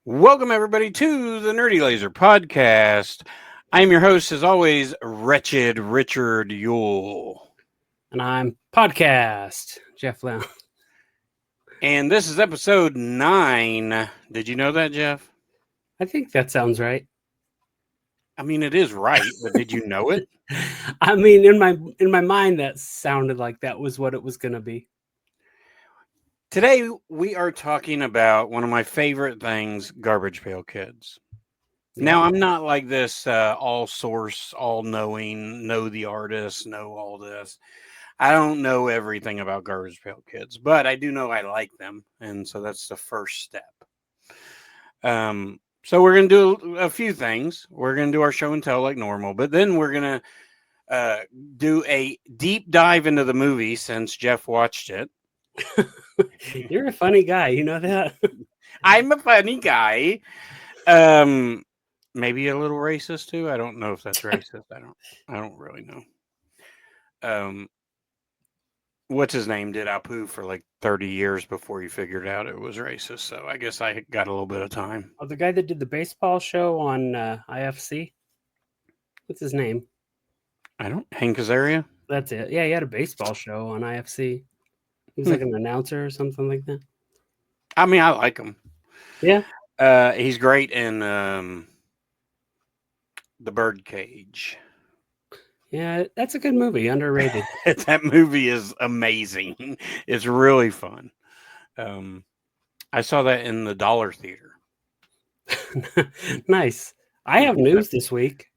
Welcome, everybody, to the Nerdy Laser podcast. I'm your host, as always, Wretched Richard Yule. And I'm podcast Jeff Lamb. And this is episode 9. Did you know that, Jeff? I think that sounds right. I mean, it is right, but did you know it? I mean, in my mind, that sounded like that was what it was going to be. Today, we are talking about one of my favorite things, Garbage Pail Kids. Now, I'm not like this all source, all knowing, know the artist, know all this. I don't know everything about Garbage Pail Kids, but I do know I like them. And so that's the first step. So we're going to do a few things. We're going to do our show and tell like normal, but then we're going to do a deep dive into the movie since Jeff watched it. You're a funny guy, you know that? I'm a funny guy. Maybe a little racist too. I don't know if that's racist. I don't really know. What's his name did Apu for like 30 years before he figured out it was racist. So I guess I got a little bit of time. Oh, the guy that did the baseball show on IFC. What's his name? Hank Azaria? That's it. Yeah, he had a baseball show on IFC. He was like an announcer or something like that. I mean, I like him. Yeah. He's great in The Birdcage. Yeah, that's a good movie. Underrated. That movie is amazing. It's really fun. I saw that in the Dollar Theater. Nice. I have news this week.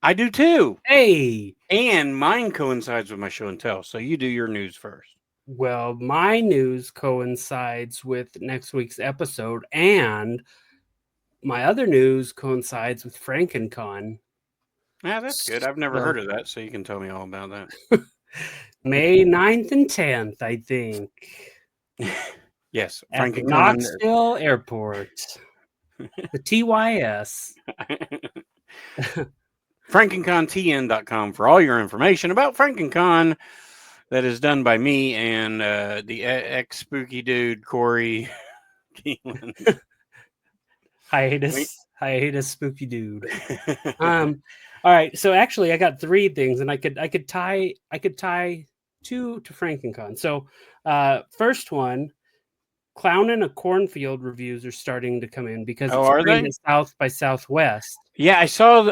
I do too. Hey. And mine coincides with my show and tell. So you do your news first. Well, my news coincides with next week's episode, and my other news coincides with FrankenCon. Yeah, that's good. I've never heard of that, so you can tell me all about that. May 9th and 10th, I think. Yes, at the Knoxville Airport. The TYS. FrankenConTN.com for all your information about FrankenCon that is done by me and the ex-spooky dude, Corey Keelan. Hiatus spooky dude. All right, so actually I got 3 things, and I could tie 2 to FrankenCon. So first one, Clown in a Cornfield reviews are starting to come in because it's South by Southwest. Yeah, I saw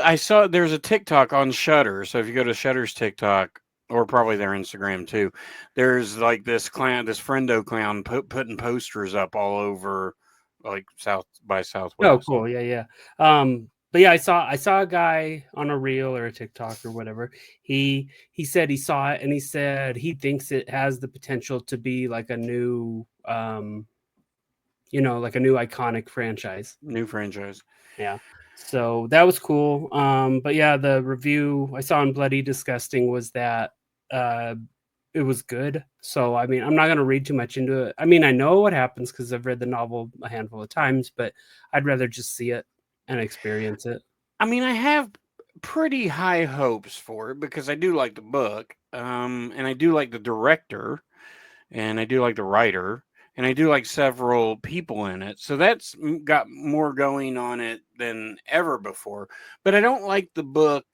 there's a TikTok on Shudder. So if you go to Shudder's TikTok, or probably their Instagram too, there's like this friendo clown putting posters up all over like South by Southwest. Oh, cool. Yeah. But yeah, I saw a guy on a reel or a TikTok or whatever. He said he saw it, and he said he thinks it has the potential to be like a new like a new iconic franchise. New franchise. Yeah. So that was cool. But yeah, the review I saw on Bloody Disgusting was that it was good. So I mean, I'm not gonna read too much into it. I mean, I know what happens because I've read the novel a handful of times, but I'd rather just see it and experience it. I mean, I have pretty high hopes for it because I do like the book, and I do like the director, and I do like the writer, and I do like several people in it. So that's got more going on it than ever before. But I don't like the book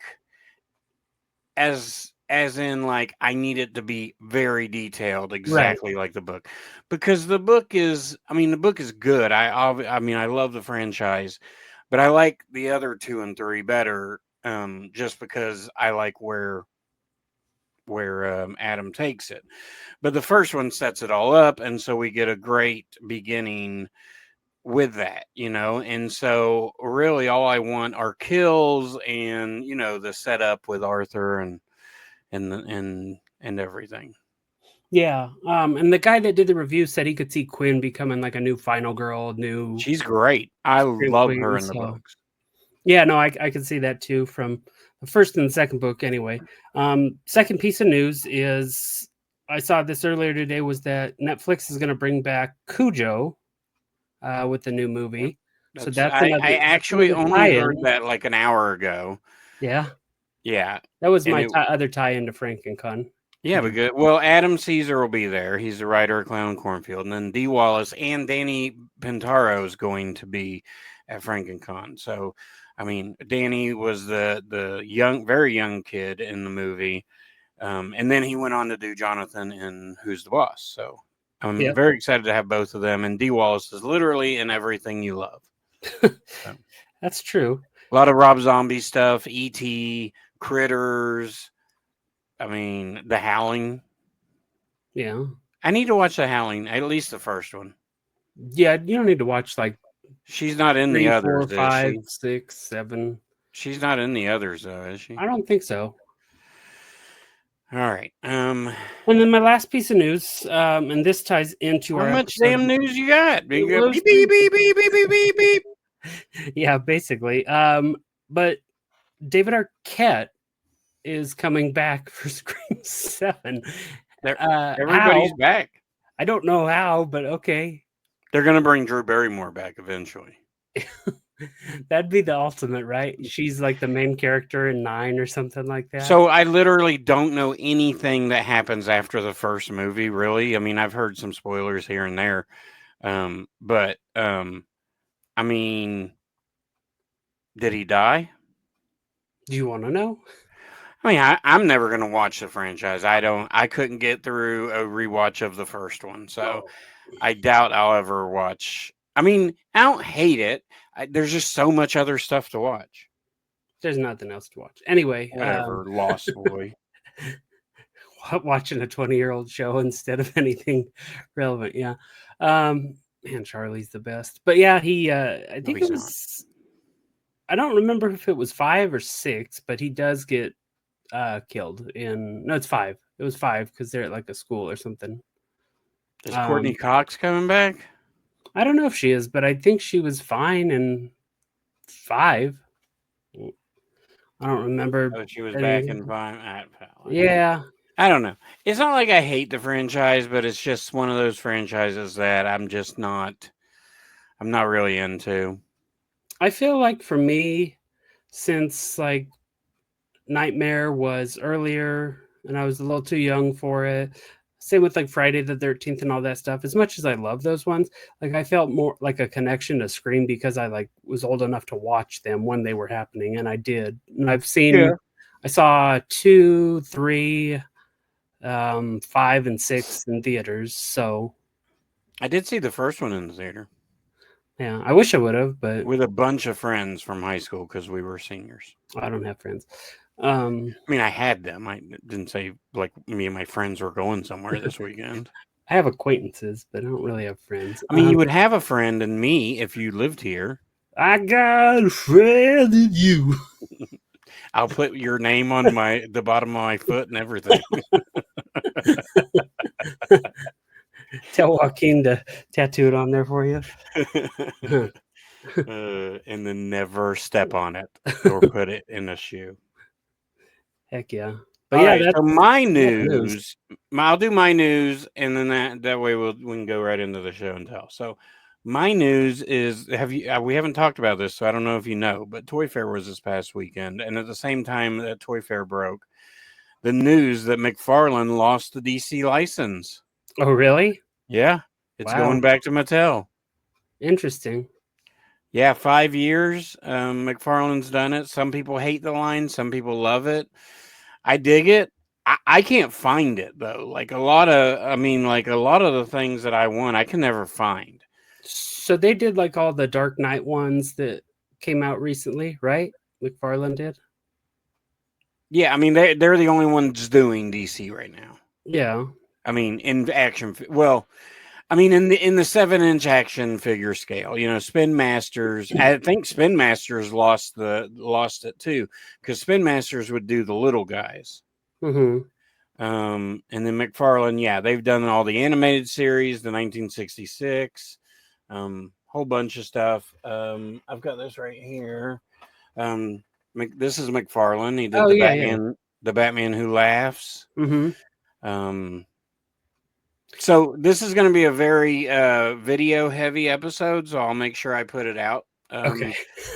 as in like I need it to be very detailed, exactly like the book, because the book is good. I mean, I love the franchise, but I like the other 2 and 3 better, just because I like where Adam takes it. But the first one sets it all up, and so we get a great beginning with that, and so really all I want are kills and the setup with Arthur and everything. Yeah. And the guy that did the review said he could see Quinn becoming like a new final girl. She's great. I love her in the books. Yeah, no, I can see that too from the first and the second book anyway. Second piece of news is I saw this earlier today was that Netflix is going to bring back Cujo with the new movie. So that's I actually only heard that like an hour ago. Yeah. Yeah. That was my other tie into FrankenCon. Yeah, because Adam Caesar will be there. He's the writer of Clown Cornfield, and then Dee Wallace and Danny Pintaro is going to be at FrankenCon. So, I mean, Danny was the young, very young kid in the movie, and then he went on to do Jonathan in Who's the Boss. So, I'm very excited to have both of them. And Dee Wallace is literally in everything you love. So, that's true. a lot of Rob Zombie stuff, E.T., Critters. I mean, The Howling. Yeah. I need to watch The Howling, at least the first one. Yeah, you don't need to watch like She's not in 3, the 4, others, is 5, she? 6, 7. She's not in the others, though, is she? I don't think so. All right. And then my last piece of news, and this ties into how our much episode. damn news you got? It Beep, was beep, beep, beep, beep, beep, beep, beep. Yeah, basically. But David Arquette is coming back for Scream 7. Everybody's how? back. I don't know how, but okay. They're going to bring Drew Barrymore back eventually. That'd be the ultimate, right? She's like the main character in 9 or something like that. So I literally don't know anything that happens after the first movie, really. I mean, I've heard some spoilers here and there. But I mean, did he die? Do you want to know? I mean, I'm never going to watch the franchise. I couldn't get through a rewatch of the first one. So I doubt I'll ever watch. I mean, I don't hate it. There's just so much other stuff to watch. There's nothing else to watch. Anyway. Whatever, Lost Boy. Watching a 20-year-old show instead of anything relevant. Yeah. Man, Charlie's the best. But yeah, I think it was, I don't remember if it was 5 or 6, but he does get killed in, no, it's 5. It was 5 because they're at like a school or something. Is Courtney Cox coming back? I don't know if she is, but I think she was fine in 5. I don't remember. Oh, she was back in 5. Yeah. I don't know. It's not like I hate the franchise, but it's just one of those franchises that I'm not really into. I feel like for me, since like Nightmare was earlier and I was a little too young for it, same with like Friday the 13th and all that stuff, as much as I love those ones, like I felt more like a connection to Scream because I like was old enough to watch them when they were happening, and I did. And I've seen, I saw 2, 3, 5 and 6 in theaters. So I did see the first one in the theater. Yeah, I wish I would have, but with a bunch of friends from high school because we were seniors. I don't have friends. I mean, I had them. I didn't say like me and my friends were going somewhere this weekend. I have acquaintances, but I don't really have friends. I mean, you would have a friend in me if you lived here. I got a friend in you. I'll put your name on the bottom of my foot and everything. Tell Joaquin to tattoo it on there for you. And then never step on it or put it in a shoe. Heck yeah. But yeah, right, so my news. I'll do my news, and then that way we can go right into the show and tell. So my news is, we haven't talked about this, so I don't know if you know, but Toy Fair was this past weekend, and at the same time that Toy Fair broke, the news that McFarlane lost the DC license. Oh, really? Yeah, it's going back to Mattel. Interesting. Yeah, 5 years. McFarlane's done it. Some people hate the line. Some people love it. I dig it. I can't find it though. Like a lot of the things that I want, I can never find. So they did like all the Dark Knight ones that came out recently, right? McFarlane did. Yeah, I mean they're the only ones doing DC right now. Yeah. I mean in action. Well, I mean in the 7-inch action figure scale, Spin Masters. I think Spin Masters lost it too, because Spin Masters would do the little guys. Mm-hmm. And then McFarlane, yeah, they've done all the animated series, the 1966, whole bunch of stuff. I've got this right here. This is McFarlane. He did the Batman Who Laughs. Mm-hmm. So this is going to be a very video heavy episode, so I'll make sure I put it out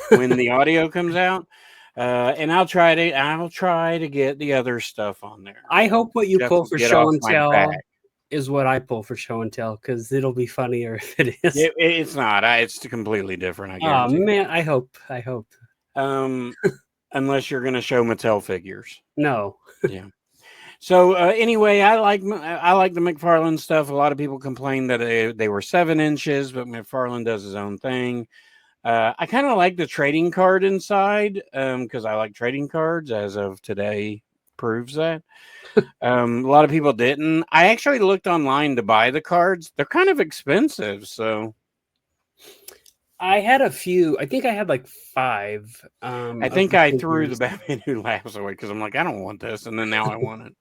when the audio comes out. And I'll try to get the other stuff on there. I hope what you Jeff pull will for get show off and my tell back. is what I pull for show and tell because it'll be funnier if it is. It's not. It's completely different. I Oh guarantee. man, I hope. I hope. Um, unless you're going to show Mattel figures. No. Yeah. So anyway, I like the McFarlane stuff. A lot of people complain that they were 7 inches, but McFarlane does his own thing. I kind of like the trading card inside because I like trading cards. As of today, proves that. A lot of people didn't. I actually looked online to buy the cards. They're kind of expensive, so I had a few. I think I had like 5 I of think the I threw the figures. Batman Who Laughs away because I'm like, I don't want this, and then now I want it.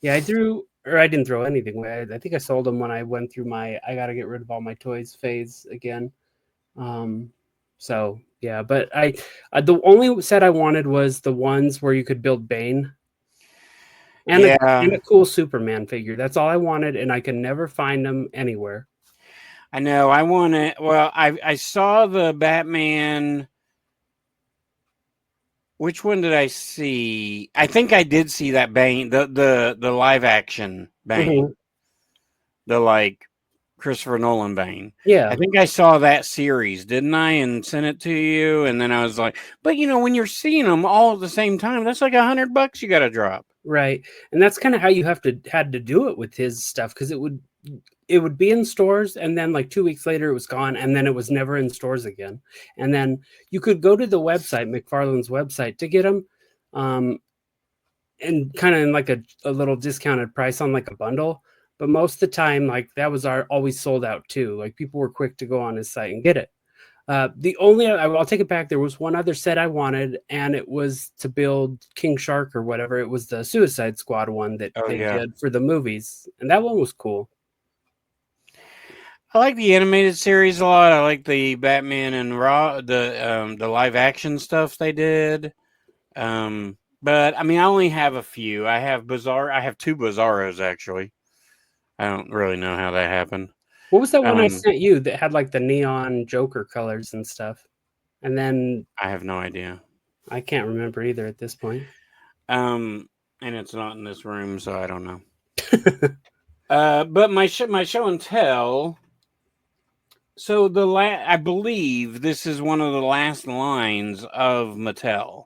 Yeah, I threw, or I didn't throw anything away. I think I sold them when I went through my I got to get rid of all my toys phase again. Um, so yeah, but the only set I wanted was the ones where you could build Bane and Yeah, a cool Superman figure. That's all I wanted, and I could never find them anywhere. I know. I want it. Well, I saw the Batman. Which one did I see? I think I did see that Bane, the live action Mhm. Bane, the like Christopher Nolan Bane. I Yeah, think I saw that series, didn't I? And sent it to you, and then I was like, but when you're seeing them all at the same time, that's like $100 you got to drop. right. And that's kind of how you had to do it with his stuff because it would be in stores and then like 2 weeks later it was gone and then it was never in stores again. And then you could go to the website, McFarlane's website, to get them, and kind of in like a little discounted price on like a bundle. But most of the time, like that was always sold out too. Like people were quick to go on his site and get it. The only I'll take it back. There was one other set I wanted, and it was to build King Shark or whatever. It was the Suicide Squad one that Oh they yeah, did for the movies, and that one was cool. I like the animated series a lot. I like the Batman and the live action stuff they did. But I mean, I only have a few. I have two Bizarros actually. I don't really know how that happened. What was that one I Um, sent you that had like the neon Joker colors and stuff? And then I have no idea. I can't remember either at this point. Um, and it's not in this room, so I don't know. But my show and tell. So I believe this is one of the last lines of Mattel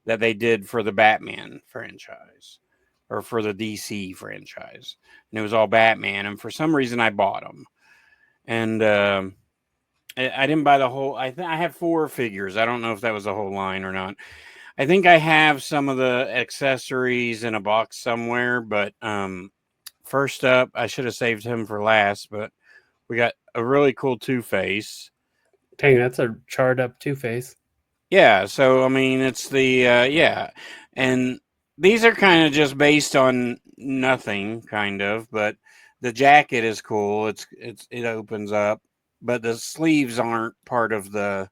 that they did for the Batman franchise or for the DC franchise, and it was all Batman. And for some reason, I bought them, and I didn't buy the whole. I have 4 figures. I don't know if that was the whole line or not. I think I have some of the accessories in a box somewhere, but first up, I should have saved him for last, but we got a really cool Two-Face. Dang, that's a charred up Two Face. Yeah, so I mean, it's the yeah, and these are kind of just based on nothing, kind of, but the jacket is cool. It opens up, but the sleeves aren't part of the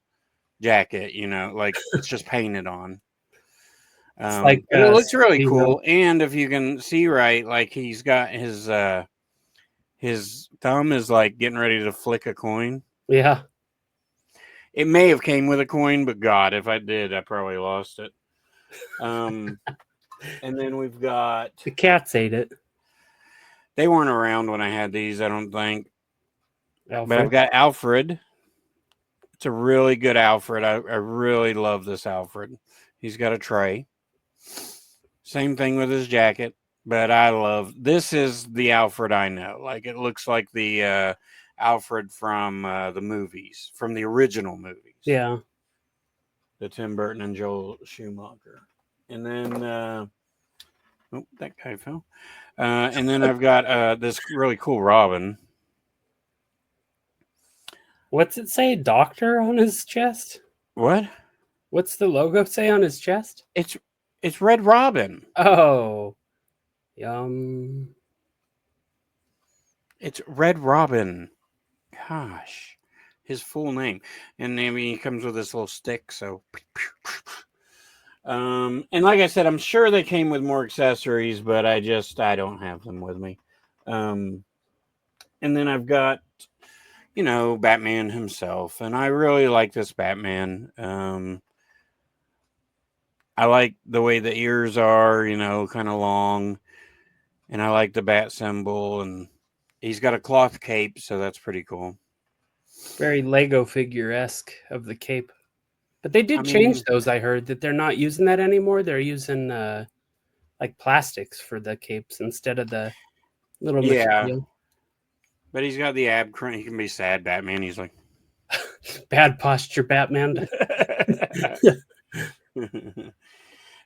jacket. Like it's just painted on. It's like But it looks really Zero. cool, and if you can see right, like he's got his thumb is like getting ready to flick a coin. Yeah, It may have came with a coin, but God, if I did, I probably lost it. Um, and then we've got the cats ate it. they weren't around when I had these, I don't think. But I've Alfred. got Alfred. It's a really good Alfred. I really love this Alfred. He's got a tray. Same thing with his jacket. But I love this is the Alfred I know. Like it looks like the Alfred from the movies, from the original movies. Yeah. The Tim Burton and Joel Schumacher. And then oh, that guy fell. And then I've got this really cool Robin. What's it say? Doctor on his chest? What? What's the logo say on his chest? It's Red Robin. Oh, yum. It's Red Robin. Gosh, his full name. And I mean, he comes with this little stick. So, and like I said, I'm sure they came with more accessories, but I don't have them with me. And then I've got Batman himself, and I really like this Batman. I like the way the ears are, you know, kind of long, and I like the bat symbol, and he's got a cloth cape, so that's pretty cool. Very Lego figure-esque of the cape. But they I did change mean, those, I heard, that they're not using that anymore. They're using like plastics for the capes instead of the little yeah, material. but he's got the ab crunch. He can be sad Batman. He's like, Bad posture, Batman.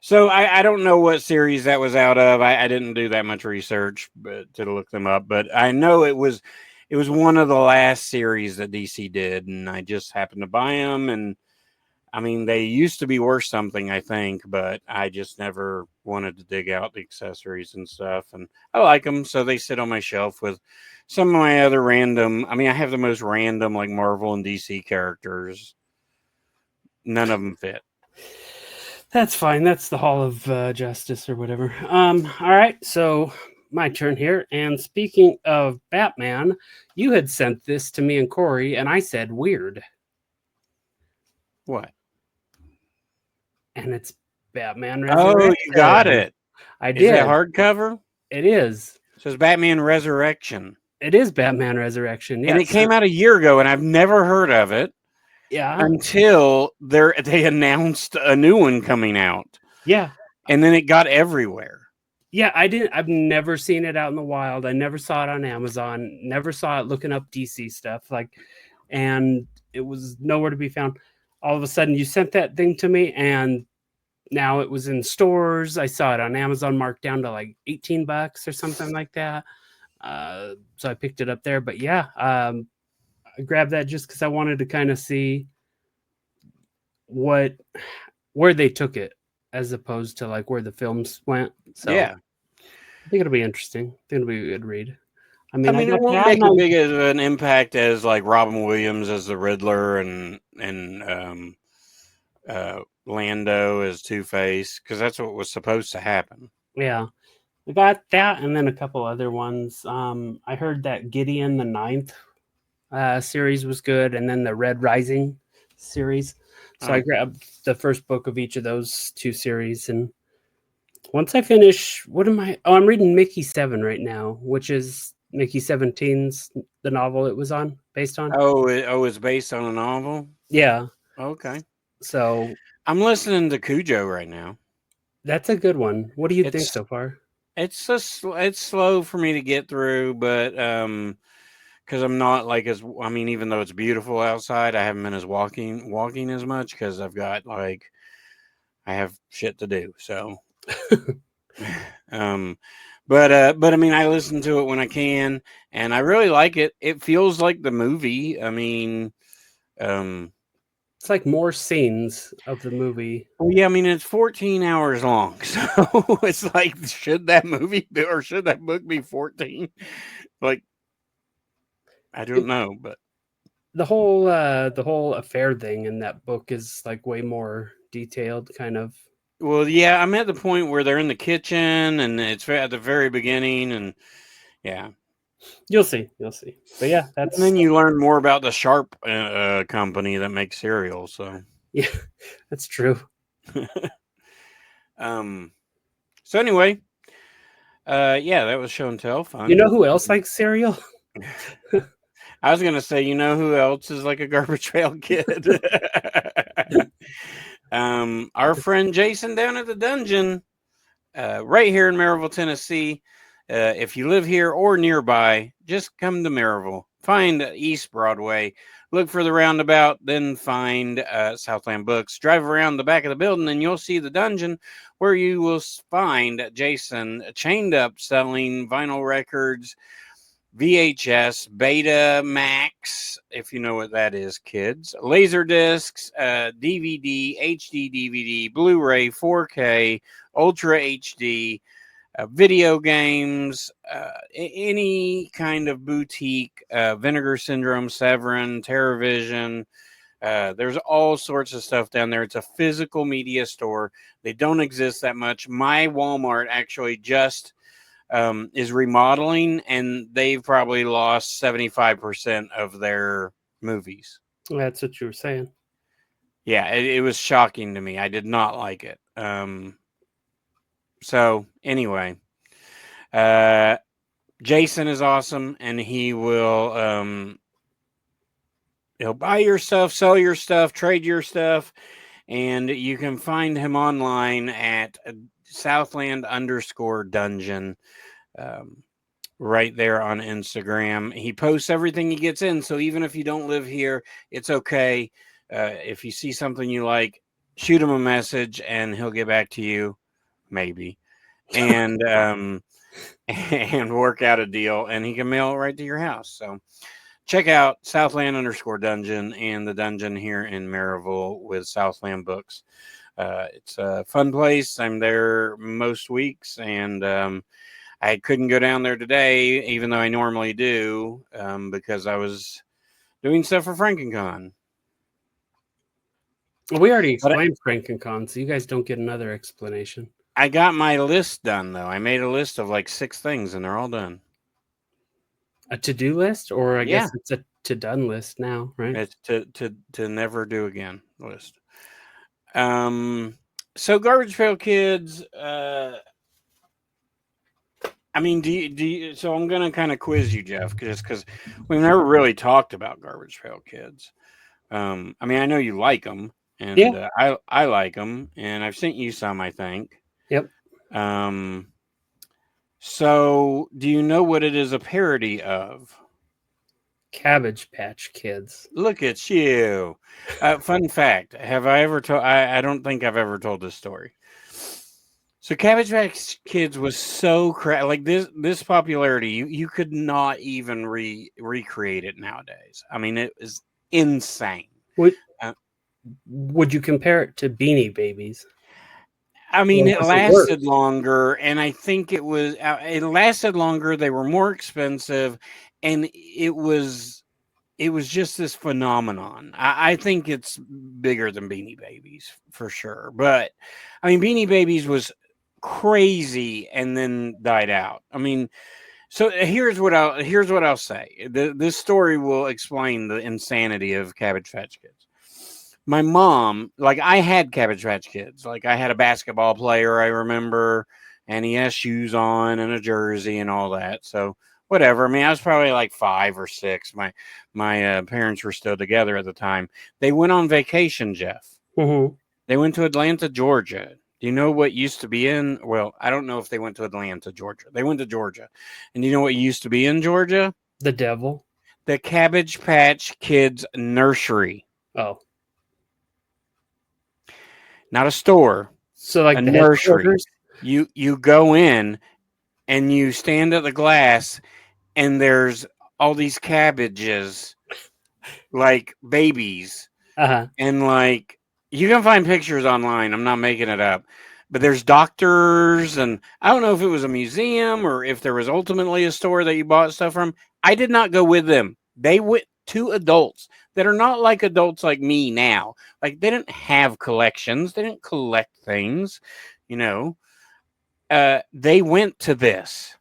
so I don't know what series that was out of. I didn't do that much research but to look them up, but I know it was one of the last series that DC did, and I just happened to buy them. And I mean, they used to be worth something, I think, but I just never wanted to dig out the accessories and stuff. And I like them, so they sit on my shelf with some of my other random. I mean, I have the most random like Marvel and DC characters. None of them fit. That's fine. That's the Hall of Justice or whatever. All right, so my turn here. And speaking of Batman, you had sent this to me and Corey, and I said weird. What? And it's Batman Oh, you got Resurrection. it. I Is that did. hardcover? It is. It says Batman Resurrection. It is Batman Resurrection. And Yes. it came out a year ago, and I've never heard of it Yeah. until they announced a new one coming out. Yeah. And then it got everywhere. Yeah, I've never seen it out in the wild. I never saw it on Amazon. Never saw it looking up DC stuff. And it was nowhere to be found. All of a sudden you sent that thing to me, and now it was in stores. I saw it on Amazon marked down to like $18 or something like that. So I picked it up there. But yeah, I grabbed that just because I wanted to kind of see where they took it as opposed to like where the films went. So Yeah. I think it'll be interesting. I think it'll be a good read. I mean, it got won't that, make and as big of an impact as like Robin Williams as the Riddler and Lando as Two-Face, because that's what was supposed to happen. yeah, I got that, and then a couple other ones. I heard that Gideon the Ninth series was good, and then the Red Rising series. So I grabbed the first book of each of those two series, and once I finish, what am I? Oh, I'm reading Mickey 7 right now, which is Mickey 17's the novel it was based on. It's based on a novel? Yeah. Okay. So I'm listening to Cujo right now. that's a good one. What do you think so far? It's slow for me to get through, but because I'm not like even though it's beautiful outside, I haven't been as walking as much because I've got I have shit to do. So, but I mean, I listen to it when I can, and I really like it. It feels like the movie. I mean, it's like more scenes of the movie. Well, yeah, I mean it's 14 hours long, so it's like should that movie be, or should that book be 14? Like, I don't know, but the whole affair thing in that book is like way more detailed, kind of. Well, yeah, I'm at the point where they're in the kitchen, and it's at the very beginning, and yeah, you'll see. But yeah, and then you learn more about the Sharp company that makes cereal. So yeah, that's true. So anyway, yeah, that was show and tell fun. You know who else likes cereal? I was gonna say, you know who else is like a Garbage Pail Kid? Our friend Jason down at the dungeon, right here in Maryville, Tennessee. If you live here or nearby, just come to Maryville. Find East Broadway. Look for the roundabout, then find Southland Books. Drive around the back of the building, and you'll see the dungeon where you will find Jason chained up selling vinyl records, VHS, Beta Max, if you know what that is, kids, laser discs, DVD, HD DVD, Blu-ray, 4K, Ultra HD, video games, any kind of boutique, Vinegar Syndrome, Severin, TerraVision. There's all sorts of stuff down there. It's a physical media store. They don't exist that much. My Walmart actually just is remodeling, and they've probably lost 75% of their movies. That's what you were saying. Yeah, it was shocking to me. I did not like it. So anyway, uh, Jason is awesome, and he'll buy your stuff, sell your stuff, trade your stuff, and you can find him online at Southland_dungeon. Right there on Instagram. He posts everything he gets in. So even if you don't live here, it's okay. If you see something you like, shoot him a message and he'll get back to you, maybe, and and work out a deal. And he can mail it right to your house. So check out Southland_dungeon and the dungeon here in Maryville with Southland Books. It's a fun place. I'm there most weeks, and I couldn't go down there today, even though I normally do, because I was doing stuff for FrankenCon. Well, we already explained FrankenCon, so you guys don't get another explanation. I got my list done, though. I made a list of like 6 things, and they're all done. A to-do list, or I guess it's a to-done list now, right? It's to never do again list. So Garbage Pail Kids. I mean, do you, so I'm going to kind of quiz you, Jeff, just because we've never really talked about Garbage Pail Kids. I mean, I know you like them, and I like them, and I've sent you some, I think. Yep. So do you know what it is a parody of? Cabbage Patch Kids. Look at you. Fun fact. Have I ever told? I don't think I've ever told this story. So Cabbage Patch Kids was so like this popularity. You could not even recreate it nowadays. I mean, it was insane. Would you compare it to Beanie Babies? I mean, it lasted longer, and I think it lasted longer. They were more expensive, and it was just this phenomenon. I think it's bigger than Beanie Babies for sure. But I mean, Beanie Babies was crazy and then died out. I mean, so here's what I'll say. This story will explain the insanity of Cabbage Patch Kids. My mom, like, I had Cabbage Patch Kids. Like, I had a basketball player, I remember, and he had shoes on and a jersey and all that. So whatever. I mean, I was probably like 5 or 6. My parents were still together at the time. They went on vacation, Jeff. Mm-hmm. They went to Atlanta, Georgia. Do you know what used to be in? Well, I don't know if they went to Atlanta, Georgia. They went to Georgia. And do you know what used to be in Georgia? The devil. The Cabbage Patch Kids nursery. Oh. Not a store. So like a the nursery. You go in and you stand at the glass and there's all these cabbages like babies. Uh-huh. And like you can find pictures online. I'm not making it up. But there's doctors, and I don't know if it was a museum or if there was ultimately a store that you bought stuff from. I did not go with them. They went to adults that are not like adults like me now. Like, they didn't have collections. They didn't collect things, you know. They went to this.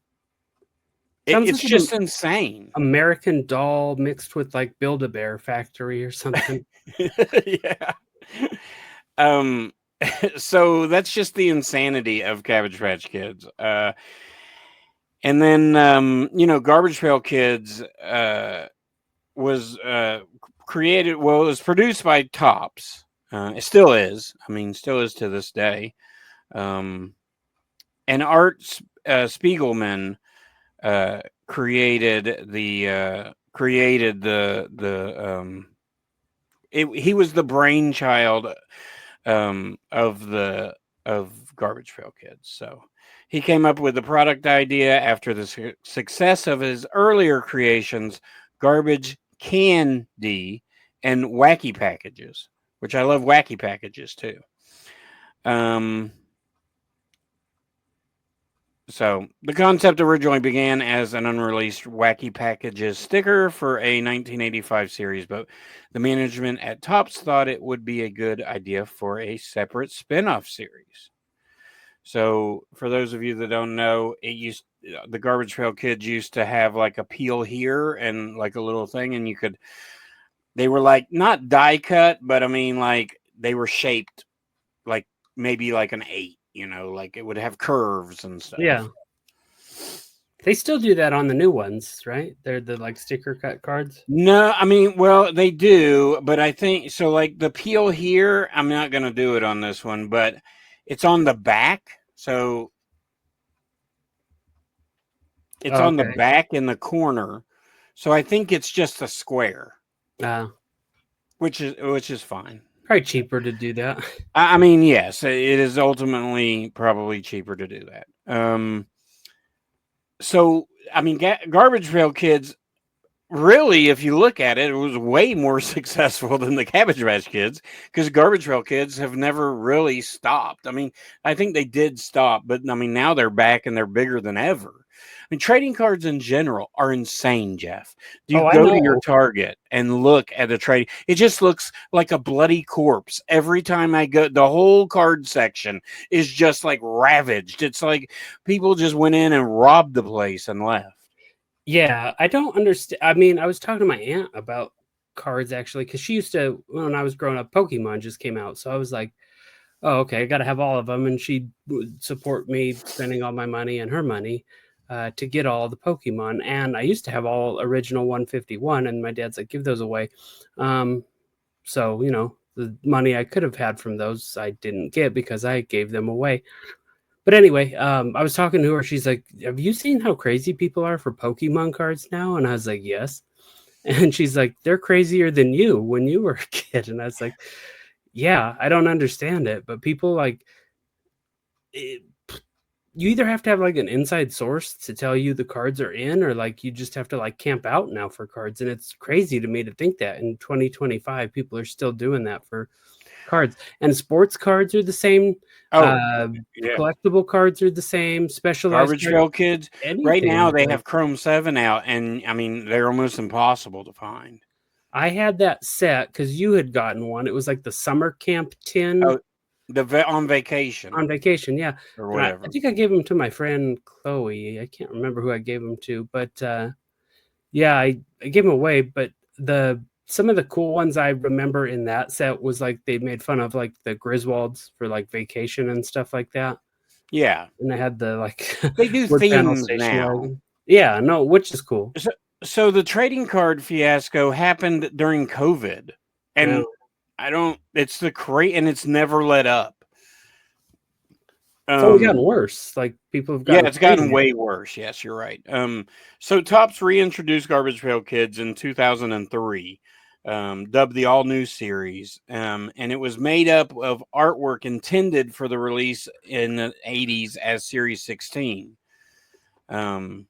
It's like just insane. American Doll mixed with like Build-A-Bear Factory or something. Yeah. So that's just the insanity of Cabbage Patch Kids. And then, Garbage Pail Kids was created, well, it was produced by Tops. It still is. I mean, still is to this day. And Art Spiegelman he was the brainchild of Garbage Pail Kids. So he came up with the product idea after the success of his earlier creations, Garbage Candy and Wacky Packages, which I love Wacky Packages too. So the concept originally began as an unreleased Wacky Packages sticker for a 1985 series, but the management at Topps thought it would be a good idea for a separate spin-off series. So for those of you that don't know, the Garbage Pail Kids used to have like a peel here and like a little thing, and they were like not die cut, but I mean like they were shaped like maybe like an 8, like it would have curves and Yeah. stuff. They still do that on the new ones, right? They're the like sticker cut cards. No, I mean, well, they do, but I think so. Like the peel here, I'm not going to do it on this one, but it's on the back. So it's on the Okay. back in the corner. So I think it's just a square, Uh, which is fine. Probably cheaper to do that. I mean, yes, it is ultimately probably cheaper to do that. So I mean, Garbage Pail Kids, really, if you look at it, it was way more successful than the Cabbage Patch Kids, because Garbage Pail Kids have never really stopped. I mean, I think they did stop, but I mean, now they're back and they're bigger than ever. I mean, trading cards in general are insane, Jeff. Do you Oh, I go to your know. Target and look at the trade? It just looks like a bloody corpse every time I go. The whole card section is just like ravaged. It's like people just went in and robbed the place and left. Yeah, I don't understand. I mean, I was talking to my aunt about cards actually, because she used to, when I was growing up, Pokemon just came out. So I was like, oh, okay, I got to have all of them. And she would support me spending all my money and her money to get all the Pokemon. And I used to have all original 151, and my dad's like, give those away. So, the money I could have had from those, I didn't get because I gave them away. But anyway, I was talking to her. She's like, have you seen how crazy people are for Pokemon cards now? And I was like, yes. And she's like, they're crazier than you when you were a kid. And I was like, yeah, I don't understand it. But people like, it, you either have to have like an inside source to tell you the cards are in, or like you just have to like camp out now for cards. And it's crazy to me to think that in 2025, people are still doing that for cards. And sports cards are the same. Oh, Uh, yeah. Collectible cards are the same. Specialized Garbage cards, Pail Kids. Right anything now, is they like. have Chrome 7 out, and I mean, they're almost impossible to find. I had that set because you had gotten one. It was like the summer camp tin Oh, on vacation on vacation. Yeah. or And I whatever. think I gave them to my friend Chloe. I can't remember who I gave them to, but yeah, I gave them away. But some of the cool ones I remember in that set was like they made fun of like the Griswolds for like vacation and stuff like that. Yeah, And they had the like they do wood panel themes station now. wagon. Yeah, no, which is cool. So the trading card fiasco happened during COVID, Yeah. and I don't. It's the crate, and it's never let up. It's only gotten Um, worse. Like people have yeah, gotten it's gotten crazy. way worse. Yes, you're right. So Topps reintroduced Garbage Pail Kids in 2003, dubbed the All New Series, and it was made up of artwork intended for the release in the 80s as Series 16. Um,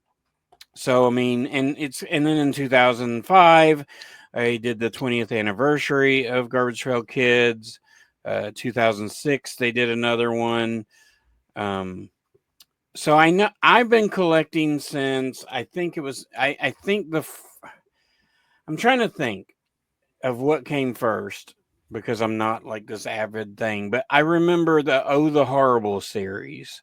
so I mean, and then in 2005, I did the 20th anniversary of Garbage Pail Kids. 2006, they did another one. So I know I've been collecting since I think it was I think I'm trying to think of what came first because I'm not like this avid thing, but I remember the Oh the Horrible series,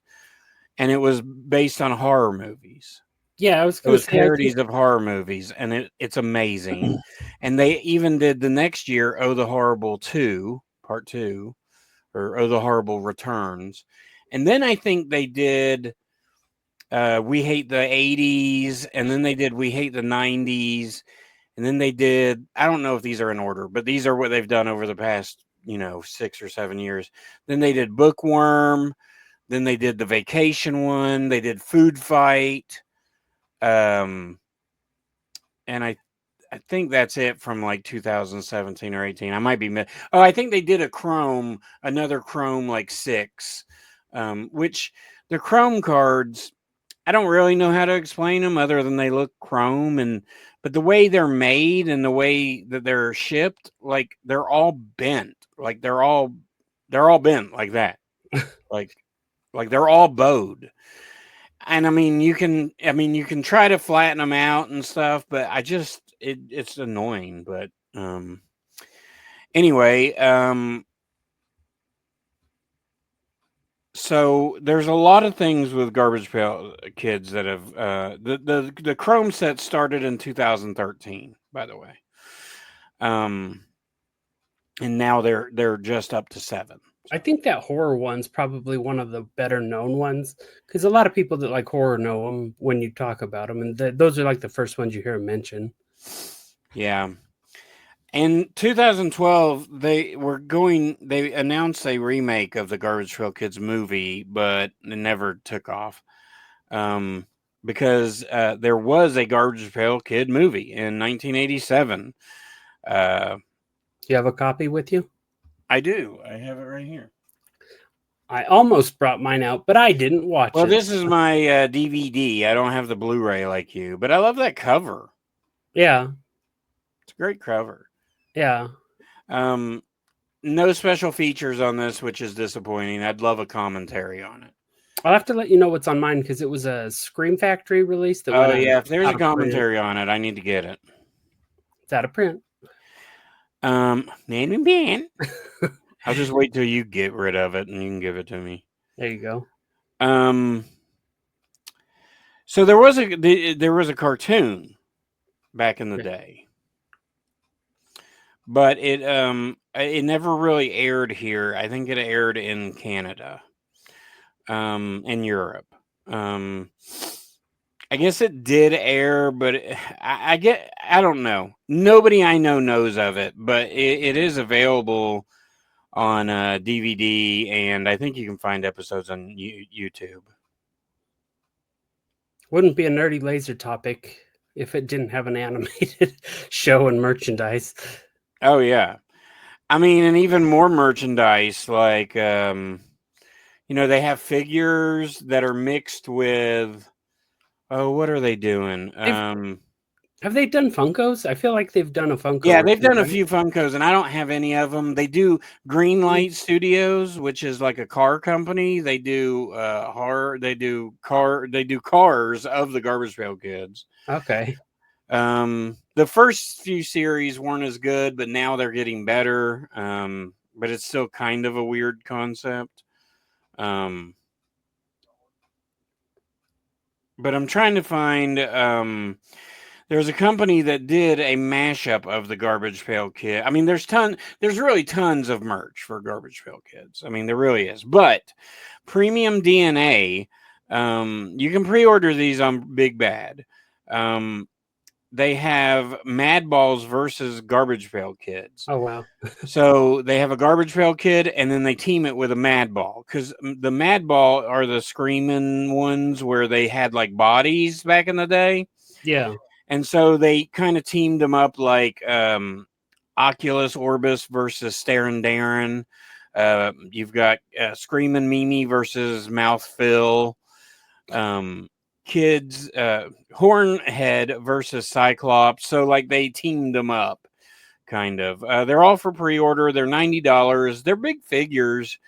and it was based on horror movies. Yeah, I was It gonna was say I think parodies of horror movies, and it's amazing. And they even did the next year Oh the Horrible 2, part 2, or Oh the Horrible Returns. And then I think they did We Hate the 80s, and then they did We Hate the 90s, and then they did, I don't know if these are in order, but these are what they've done over the past 6 or 7 years. Then they did Bookworm, then they did the Vacation one, they did Food Fight, um and I think that's it from like 2017 or 18. I might be oh, I think they did another Chrome like 6, which the Chrome cards, I don't really know how to explain them other than they look chrome, but the way they're made and the way that they're shipped, like they're all bent, like they're all bent like that, like they're all bowed. And I mean you can try to flatten them out and stuff, but it's annoying. But anyway, so there's a lot of things with Garbage Pail Kids that have the Chrome set started in 2013, by the way, and now they're just up to 7. I think that horror one's probably one of the better known ones because a lot of people that like horror know them when you talk about them, and those are like the first ones you hear mention. Yeah. In 2012, they announced a remake of the Garbage Pail Kids movie, but it never took off. Um, because there was a Garbage Pail Kid movie in 1987. Uh, You have a copy with you? I do. I have it right here. I almost brought mine out, but I didn't watch Well, it. this is my DVD. I don't have the Blu-ray like you, but I love that cover. Yeah, It's a great cover. yeah. Um, no special features on this, which is disappointing. I'd love a commentary on it. I'll have to let you know what's on mine because it was a Scream Factory release that Oh went yeah, if there's out a of print. commentary on it, I need to get it. It's out of print. Man and man. I'll just wait till you get rid of it and you can give it to me. There you go. So there was a cartoon back in the day, but it never really aired here. I think it aired in Canada, and Europe. I guess it did air, but I don't know. Nobody I know knows of it, but it is available on DVD, and I think you can find episodes on YouTube. Wouldn't be a nerdy laser topic if it didn't have an animated show and merchandise. Oh yeah, I mean, and even more merchandise. Like, they have figures that are mixed with. Oh, what are they doing? Have they done Funkos? I feel like they've done a Funko. Yeah, or they've two, done a right? few Funkos, and I don't have any of them. They do Greenlight Studios, which is like a car company. They do horror. They do cars of the Garbage Pail Kids. Okay. The first few series weren't as good, but now they're getting better. But it's still kind of a weird concept. But I'm trying to find. There's a company that did a mashup of the Garbage Pail Kid. I mean, there's really tons of merch for Garbage Pail Kids. I mean, there really is. But Premium DNA, you can pre-order these on Big Bad. They have Mad Balls versus Garbage Pail Kids. Oh wow. So they have a Garbage Pail Kid, and then they team it with a Mad Ball, because the Mad Ball are the screaming ones where they had like bodies back in the day. Yeah. And so they kind of teamed them up like Oculus Orbis versus Starin' Darren. You've got Screaming Mimi versus Mouth Phil. Kids, Hornhead versus Cyclops. So like they teamed them up, kind of. They're all for pre-order. They're $90. They're big figures.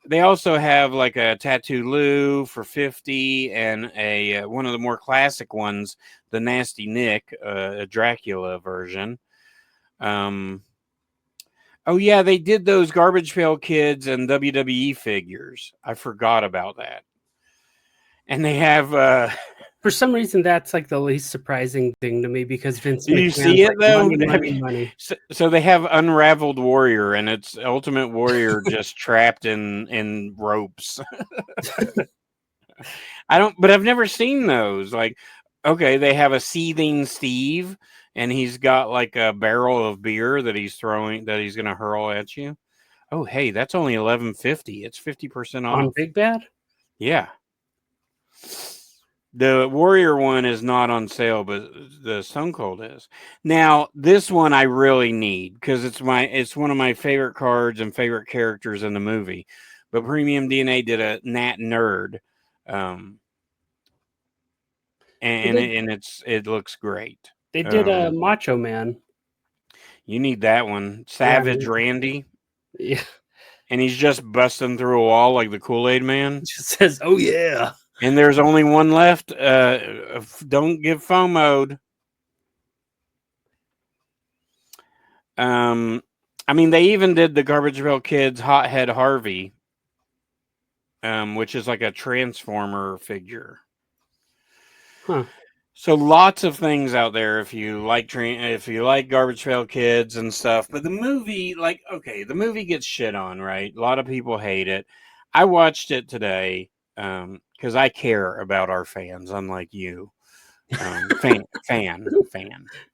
They also have like a Tattoo Lou for $50, and a one of the more classic ones, the Nasty Nick, a Dracula version. Oh yeah, they did those Garbage Pail Kids and WWE figures. I forgot about that. And they have. For some reason, that's like the least surprising thing to me because Vince Do you McMahon's see it like, though? money. So they have Unraveled Warrior, and it's Ultimate Warrior just trapped in ropes. But I've never seen those. Like, okay, they have a Seething Steve, and he's got like a barrel of beer that he's going to hurl at you. Oh, hey, that's only $11.50. It's 50% off On Big Bad? Yeah. The Warrior one is not on sale, but the Stone Cold is. Now, this one I really need because it's one of my favorite cards and favorite characters in the movie. But Premium DNA did a Nat Nerd, and it looks great. They did a Macho Man. You need that one, Savage Yeah. Randy, Yeah. and he's just busting through a wall like the Kool-Aid Man. It just says, "Oh yeah." And there's only one left. Don't give FOMO'd. I mean, they even did the Garbage Pail Kids Hothead Harvey, which is like a Transformer figure. Huh. So lots of things out there if you like Garbage Pail Kids and stuff. But the movie, like, okay, the movie gets shit on, right? A lot of people hate it. I watched it today because I care about our fans, unlike you, fan.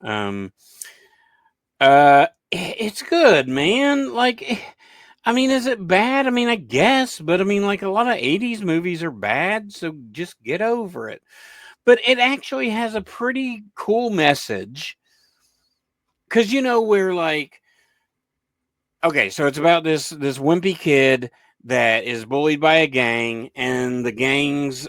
Um, it's good, man. I mean, is it bad? I mean, I guess, but I mean, like a lot of '80s movies are bad, so just get over it. But it actually has a pretty cool message because we're like, okay, so it's about this wimpy kid that is bullied by a gang, and the gang's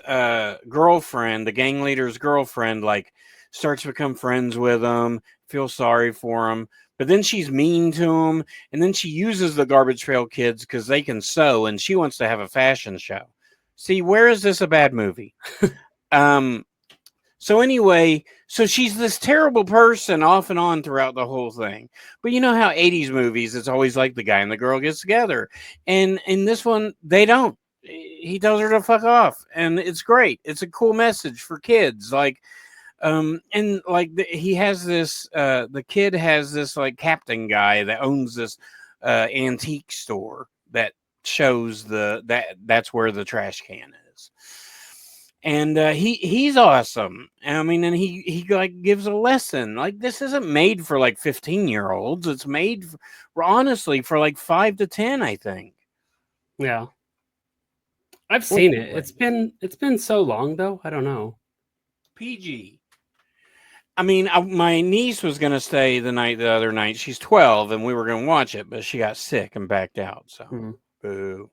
girlfriend, the gang leader's girlfriend, like starts to become friends with him, feel sorry for him, but then she's mean to him, and then she uses the Garbage Pail Kids because they can sew, and she wants to have a fashion show. See, where is this a bad movie? um, So anyway, so she's this terrible person off and on throughout the whole thing. But you know how '80s movies, it's always like the guy and the girl gets together, and in this one they don't. He tells her to fuck off, and it's great. It's a cool message for kids, and like he has this. The kid has this like captain guy that owns this antique store that shows that's where the trash can is, and he's awesome. I mean, and he like gives a lesson. Like this isn't made for like 15-year-olds. It's made honestly for like 5 to 10, I think. Yeah. I've What seen do you it. think? It's been so long though. I don't know. PG. I mean, my niece was gonna stay the other night. She's 12, and we were gonna watch it, but she got sick and backed out. So, Hmm. boo.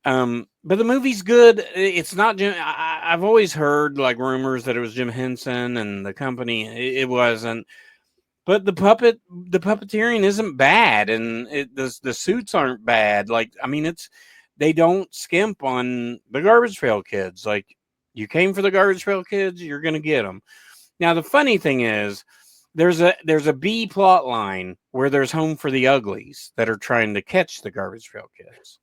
But the movie's good. It's not Jim. I've always heard like rumors that it was Jim Henson and the company. It wasn't. But the puppeteering isn't bad, and the suits aren't bad. Like, I mean, they don't skimp on the Garbage Pail Kids. Like, you came for the Garbage Pail Kids, you're gonna get them. Now, the funny thing is, there's a B plot line where there's Home for the Uglies that are trying to catch the Garbage Pail Kids.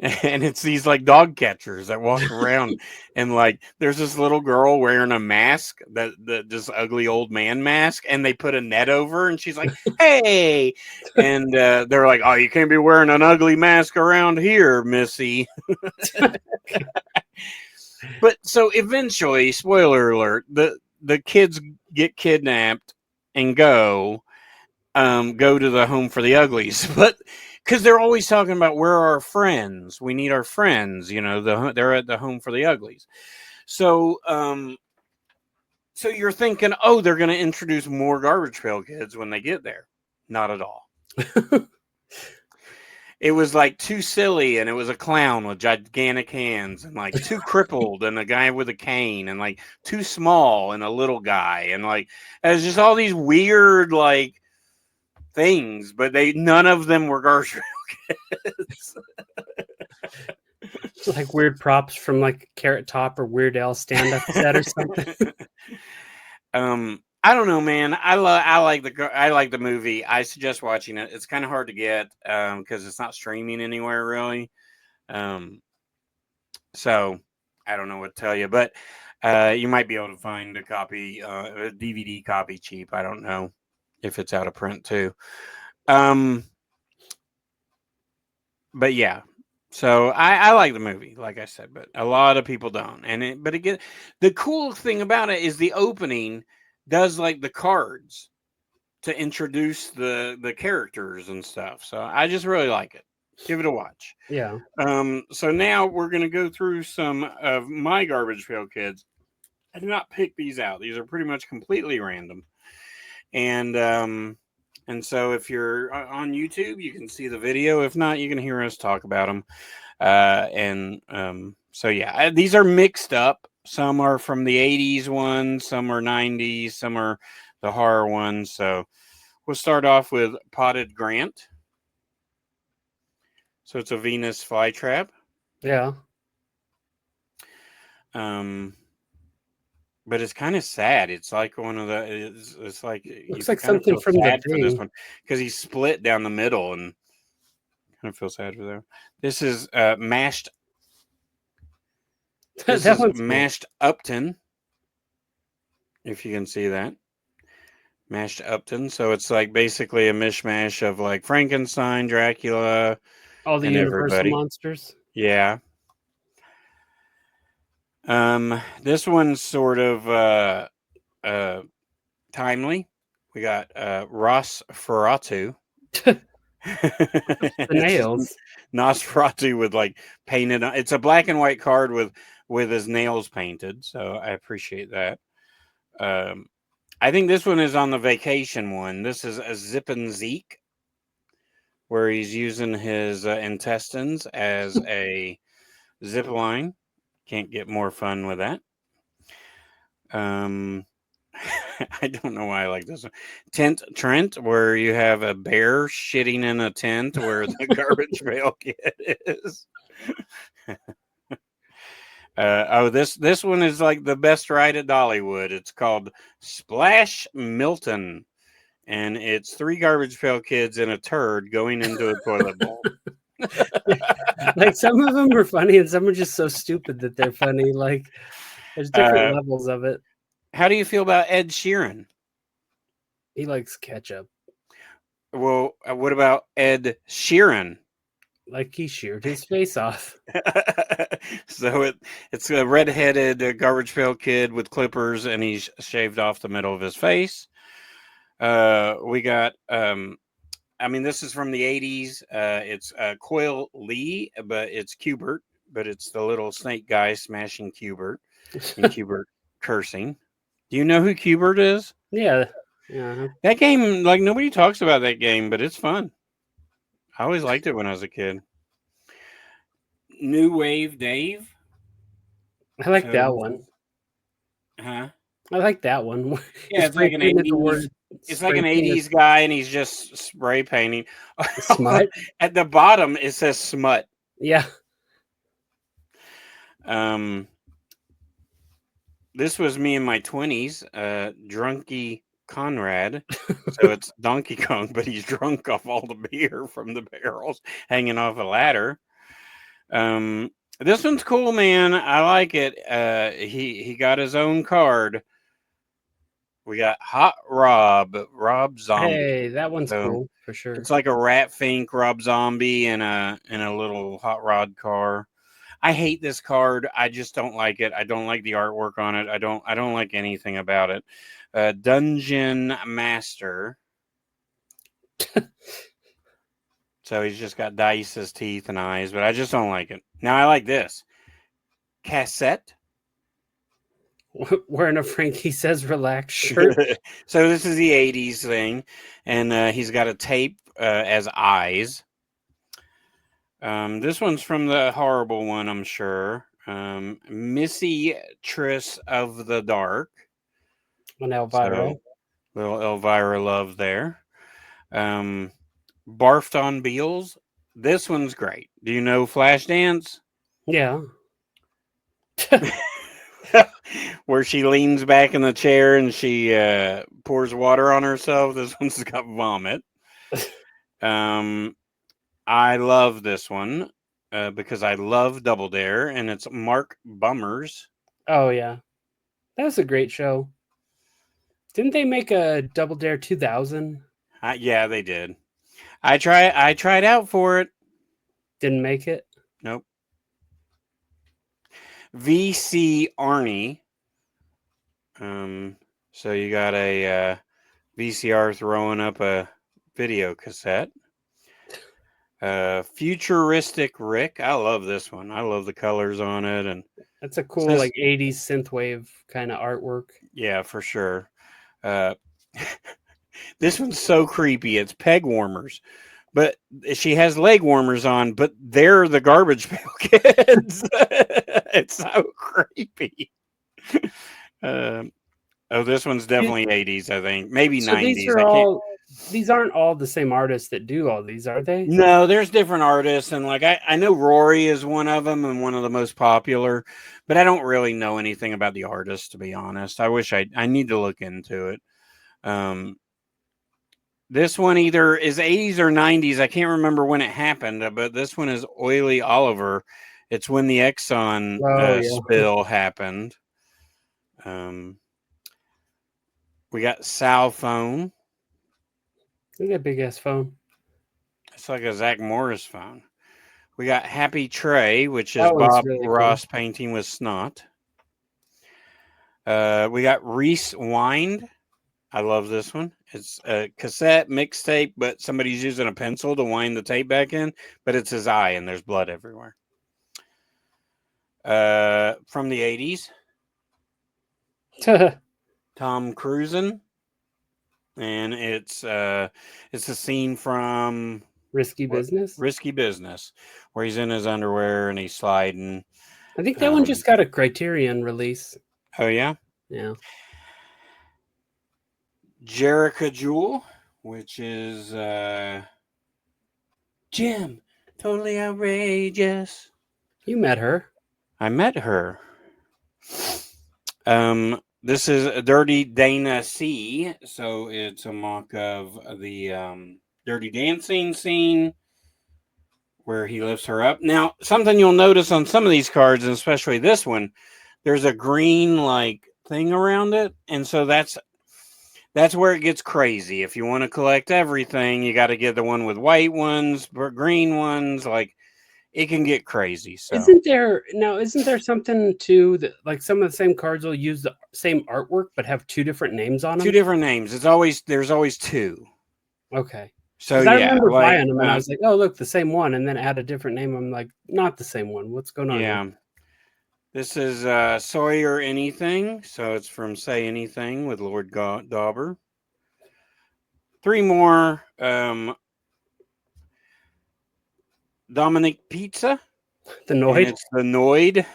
And it's these like dog catchers that walk around, and like there's this little girl wearing a mask, that this ugly old man mask, and they put a net over, and she's like, hey, and they're like, oh, you can't be wearing an ugly mask around here, missy. But so eventually, spoiler alert, the kids get kidnapped and go to the Home for the Uglies, but because they're always talking about where are our friends, we need our friends. They're at the Home for the Uglies. So, so you're thinking, oh, they're going to introduce more Garbage Pail Kids when they get there. Not at all. It was like too silly, and it was a clown with gigantic hands, and like too crippled, and a guy with a cane, and like too small, and a little guy, and like it's just all these weird like things, but none of them were Garbage Pail Kids. Like weird props from like Carrot Top or Weird Al stand up set or something. I don't know, man. I like the movie. I suggest watching it. It's kind of hard to get because it's not streaming anywhere really. Um, so I don't know what to tell you, but you might be able to find a DVD copy cheap. I don't know if it's out of print too. But yeah, so I like the movie, like I said, but a lot of people don't. But again, the cool thing about it is the opening does like the cards to introduce the characters and stuff. So I just really like it. Give it a watch. Yeah. So now we're gonna go through some of my Garbage Pail Kids. I did not pick these out. These are pretty much completely random. And so if you're on YouTube, you can see the video. If not, you can hear us talk about them. So yeah, these are mixed up. Some are from the '80s ones, some are '90s, some are the horror ones. So we'll start off with Potted Grant. So it's a Venus flytrap. Yeah. But it's kind of sad. It's like one of the. It's like you Looks like kind of something feel from the sad for this thing. one because he's split down the middle, and kind of feel sad for them. This is mashed. This That is one's cool. mashed Upton, if you can see that. Mashed Upton. So it's like basically a mishmash of like Frankenstein, Dracula, All the and Universal everybody. monsters. Yeah. This one's sort of uh timely. We got Ross Ferratu. The It's just nails. Nosferatu with like painted on. It's a black and white card with his nails painted, so I appreciate that. Um, I think this one is on the vacation one. This is a Zip and Zeke, where he's using his intestines as a zip line. Can't get more fun with that. Um, I don't know why I like this one. Tent Trent, where you have a bear shitting in a tent where the Garbage Pail Kid is. This one is like the best ride at Dollywood. It's called Splash Milton, and it's 3 Garbage Pail Kids and a turd going into a toilet bowl. Like some of them are funny and some are just so stupid that they're funny. Like there's different levels of it. How do you feel about Ed Sheeran? He likes ketchup. Well, what about Ed Sheeran? Like he sheared his face off. So it's a redheaded Garbage Pail Kid with clippers, and he's shaved off the middle of his face. We got I mean, this is from the 80s. It's Coil Lee, but it's Cubert, but it's the little snake guy smashing Cubert and Cubert cursing. Do you know who Cubert is? Yeah. Yeah. That game, like nobody talks about that game, but it's fun. I always liked it when I was a kid. New Wave Dave. I like So that one. Huh? I like that one. Yeah, it's like an 80s. It's like an 80s guy, and he's just spray painting. Smut. At the bottom, it says smut. Yeah. This was me in my 20s, drunky Conrad. So it's Donkey Kong, but he's drunk off all the beer from the barrels hanging off a ladder. This one's cool, man. I like it. He got his own card. We got Hot Rob Zombie. Hey, that one's cool for sure. It's like a Rat Fink Rob Zombie in a little hot rod car. I hate this card. I just don't like it. I don't like the artwork on it. I don't like anything about it. Dungeon Master. So he's just got dice as teeth and eyes, but I just don't like it. Now I like this. Cassette. Wearing a Frankie Says Relax shirt. So this is the 80s thing, and he's got a tape as eyes. This one's from the horrible one, I'm sure. Missy Triss of the Dark. On Elvira. So, little Elvira love there. Barfed on Beals. This one's great. Do you know Flashdance? Yeah. Where she leans back in the chair and she pours water on herself. This one's got vomit. I love this one because I love Double Dare, and it's Mark Bummers. Oh yeah, that was a great show. Didn't they make a Double Dare 2000? Yeah, they did. I tried out for it. Didn't make it. Nope. VC Arnie. So you got a VCR throwing up a video cassette. Futuristic Rick. I love this one. I love the colors on it, and that's a cool like 80s synthwave kind of artwork. Yeah, for sure. This one's so creepy. It's peg warmers, but she has leg warmers on, but they're the Garbage Pail Kids. It's so creepy. This one's definitely 80s, I think. Maybe so 90s. These aren't all the same artists that do all these, are they? No, there's different artists, and like I know Rory is one of them and one of the most popular, but I don't really know anything about the artist, to be honest. I wish I need to look into it. This one either is 80s or 90s. I can't remember when it happened, but this one is Oily Oliver, It's when the Exxon Oh yeah. spill happened. We got Sal phone. Look at that big ass phone. It's like a Zach Morris phone. We got Happy Trey, which is That one's Bob really cool. Ross painting with snot. We got Reese Wind. I love this one. It's a cassette mixtape, but somebody's using a pencil to wind the tape back in, but it's his eye and there's blood everywhere. From the 80s, Tom Cruising. And it's a scene from Risky Business. Risky Business, where he's in his underwear and he's sliding. I think that one just got a Criterion release. Oh yeah, Yeah. Jerica Jewel, which is Jim, totally outrageous. You met her. I met her. This is Dirty Dana C, so it's a mock of the Dirty Dancing scene where he lifts her up. Now, something you'll notice on some of these cards, and especially this one, there's a green like thing around it, and so that's where it gets crazy. If you want to collect everything, you got to get the one with white ones, green ones. Like it can get crazy. So Isn't there something to that? Like some of the same cards will use the same artwork but have two different names on them. two different names. There's always two. Okay. So I yeah, remember buying them and I was like, oh look, the same one, and then add a different name. I'm like, not the same one. What's going on? Yeah. Here? This is Sawyer Anything. So it's from Say Anything with Lord Dauber. Three more Dominic Pizza. The Noid. And it's the Noid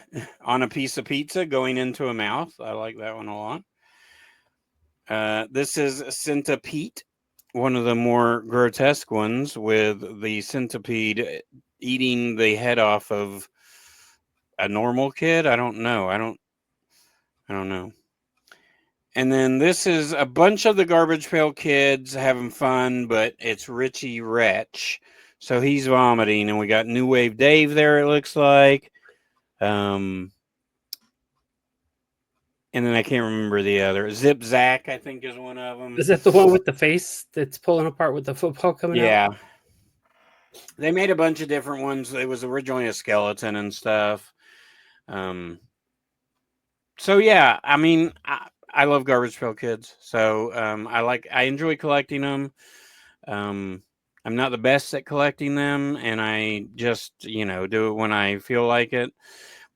on a piece of pizza going into a mouth. I like that one a lot. This is Centipede, one of the more grotesque ones with the centipede eating the head off of a normal kid. I don't know. I don't know. And then this is a bunch of the Garbage Pail Kids having fun, but it's Richie Wretch. So he's vomiting, and we got New Wave Dave there, it looks like. And then I can't remember the other. Zip Zach, I think, is one of them. Is that the one with the face that's pulling apart with the football coming out? Yeah. They made a bunch of different ones. It was originally a skeleton and stuff. So, yeah, I mean, I love Garbage Pail Kids. So I enjoy collecting them. I'm not the best at collecting them, and I just, do it when I feel like it,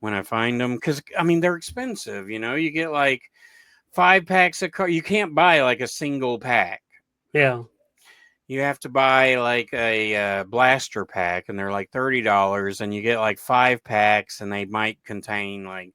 when I find them. Because, I mean, they're expensive, You get like 5 packs of cards. You can't buy like a single pack. Yeah. You have to buy like a blaster pack, and they're like $30, and you get like 5 packs, and they might contain like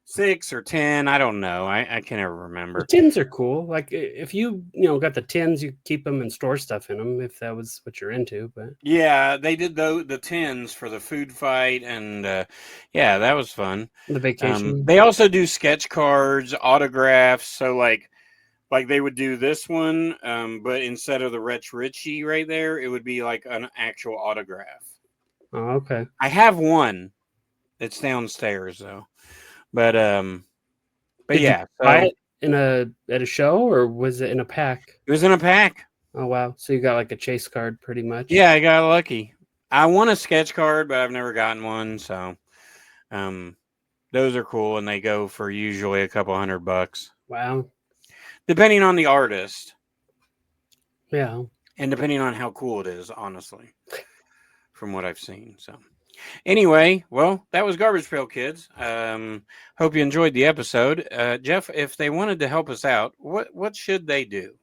6 or 10. I don't know. I can never remember. The tins are cool. Like if you got the tins, you keep them and store stuff in them if that was what you're into. But yeah, they did the tins for the food fight, and yeah, that was fun. The vacation. They also do sketch cards, autographs. So like they would do this one, but instead of the Rich Richie right there, it would be like an actual autograph. Oh, okay. I have one. It's downstairs though. But Did yeah, you buy it at a show, or was it in a pack? It was in a pack. Oh wow! So you got like a chase card, pretty much. Yeah, I got lucky. I want a sketch card, but I've never gotten one. So, those are cool, and they go for usually a couple $100. Wow. Depending on the artist. Yeah. And depending on how cool it is, honestly, from what I've seen. So. Anyway, well, that was Garbage Pail Kids. Hope you enjoyed the episode. Jeff, if they wanted to help us out, what should they do?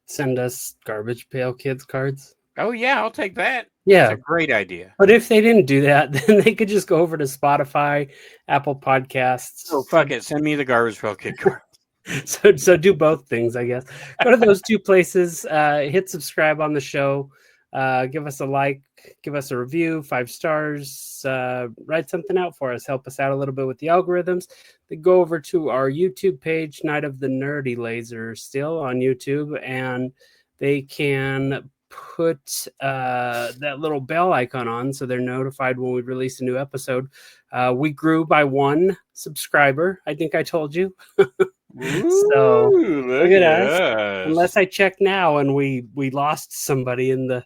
Send us Garbage Pail Kids cards. Oh, yeah, I'll take that. Yeah. That's a great idea. But if they didn't do that, then they could just go over to Spotify, Apple Podcasts. Oh, fuck it. Send me the Garbage Pail Kid card. So do both things, I guess. Go to those two places, hit subscribe on the show. Give us a like, give us a review, 5 stars, write something out for us, help us out a little bit with the algorithms. Then go over to our YouTube page, Night of the Nerdy Laser, still on YouTube, and they can put that little bell icon on so they're notified when we release a new episode. We grew by 1 subscriber. I think I told you. So Ooh, look at us. us. Unless I check now and we lost somebody in the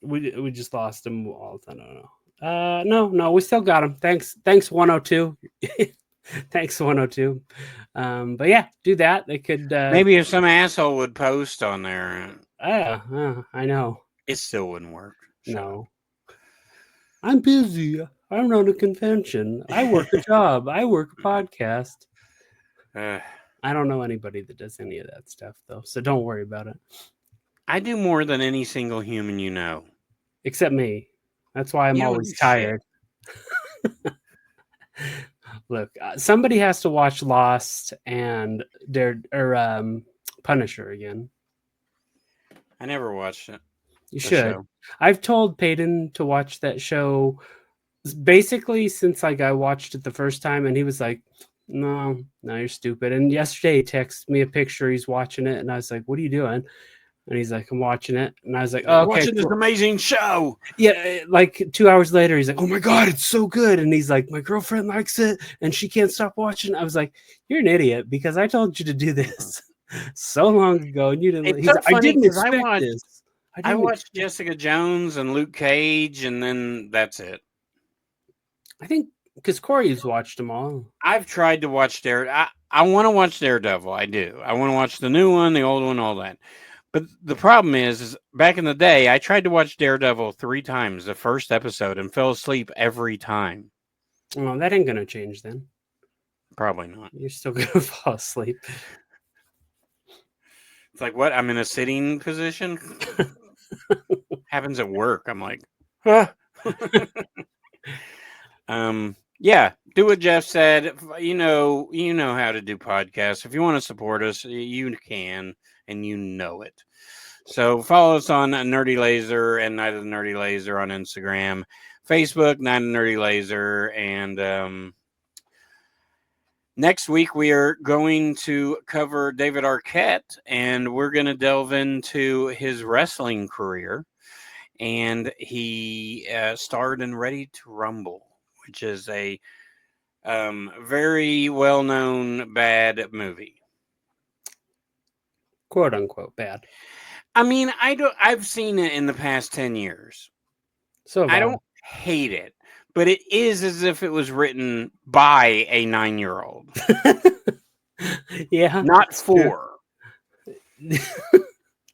we just lost them all. I don't know. No, we still got them. Thanks 102. Thanks 102. But yeah, do that. They could Maybe if some asshole would post on there, I know. it still wouldn't work. No. I'm busy. I run a convention. I work a job. I work a podcast. I don't know anybody that does any of that stuff though, so don't worry about it. I do more than any single human you know. Except me. That's why I'm You don't always do shit. tired. Look, somebody has to watch Lost and Punisher again. I never watched it. You the should. show. I've told Peyton to watch that show basically since like I watched it the first time, and he was like, no, you're stupid. And yesterday he texted me a picture, he's watching it, and I was like, what are you doing? And he's like, I'm watching it. And I was like, oh, okay, watching this amazing show. Yeah, like 2 hours later, he's like, oh my God, it's so good. And he's like, my girlfriend likes it and she can't stop watching. I was like, you're an idiot because I told you to do this so long ago and you didn't. It's so funny, I didn't 'cause I expect watched- this. I watched Jessica Jones and Luke Cage, and then that's it. I think because Corey's watched them all. I've tried to watch I want to watch Daredevil. I do. I want to watch the new one, the old one, all that. But the problem is back in the day, I tried to watch Daredevil 3 times, the first episode, and fell asleep every time. Well, that ain't going to change then. Probably not. You're still going to fall asleep. It's like, what? I'm in a sitting position? Happens at work. I'm like, ah. Yeah, do what Jeff said. You know how to do podcasts. If you want to support us, you can, and you know it. So follow us on Nerdy Laser and Night of the Nerdy Laser on Instagram, Facebook, Night of the Nerdy Laser, and next week we are going to cover David Arquette, and we're going to delve into his wrestling career. And he starred in Ready to Rumble, which is a very well-known bad movie. Quote unquote bad. I mean, I've seen it in the past 10 years. So I don't hate it, but it is as if it was written by a 9-year-old. Yeah. Not for.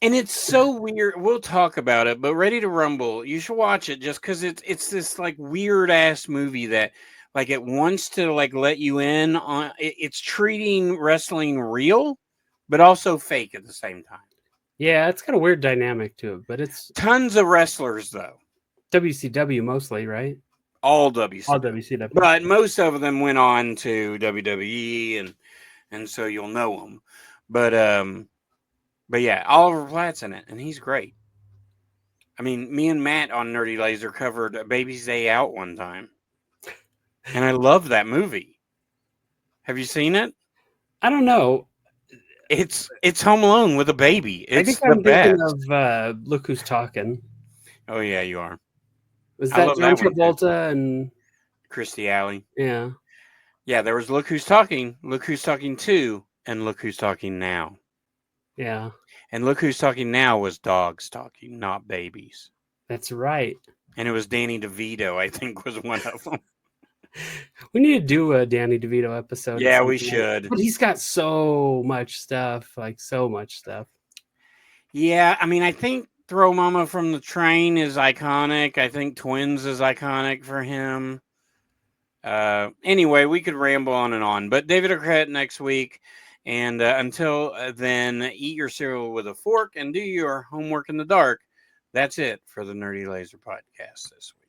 And it's so weird. We'll talk about it, but Ready to Rumble, you should watch it just because it's this like weird ass movie that like it wants to like let you in on. It's treating wrestling real, but also fake at the same time. Yeah, it's got a weird dynamic to it, but it's tons of wrestlers though. WCW mostly, right? All WCW. All WCW. But most of them went on to WWE, and so you'll know them. But yeah, Oliver Platt's in it, and he's great. I mean, me and Matt on Nerdy Laser covered Baby's Day Out one time, and I love that movie. Have you seen it? I don't know. It's Home Alone with a baby. It's I think I'm thinking best. of Look Who's Talking. Oh yeah, you are. Was that John Travolta and Christy Alley? Yeah. Yeah, there was Look Who's Talking, Look Who's Talking 2, and Look Who's Talking Now. Yeah. And Look Who's Talking Now was dogs talking, not babies. That's right. And it was Danny DeVito, I think, was one of them. We need to do a Danny DeVito episode. Yeah, we should. But he's got so much stuff, like so much stuff. Yeah, I mean, I think Throw Mama from the Train is iconic. I think Twins is iconic for him. Anyway, we could ramble on and on. But David Arquette next week. And until then, eat your cereal with a fork and do your homework in the dark. That's it for the Nerdy Laser podcast this week.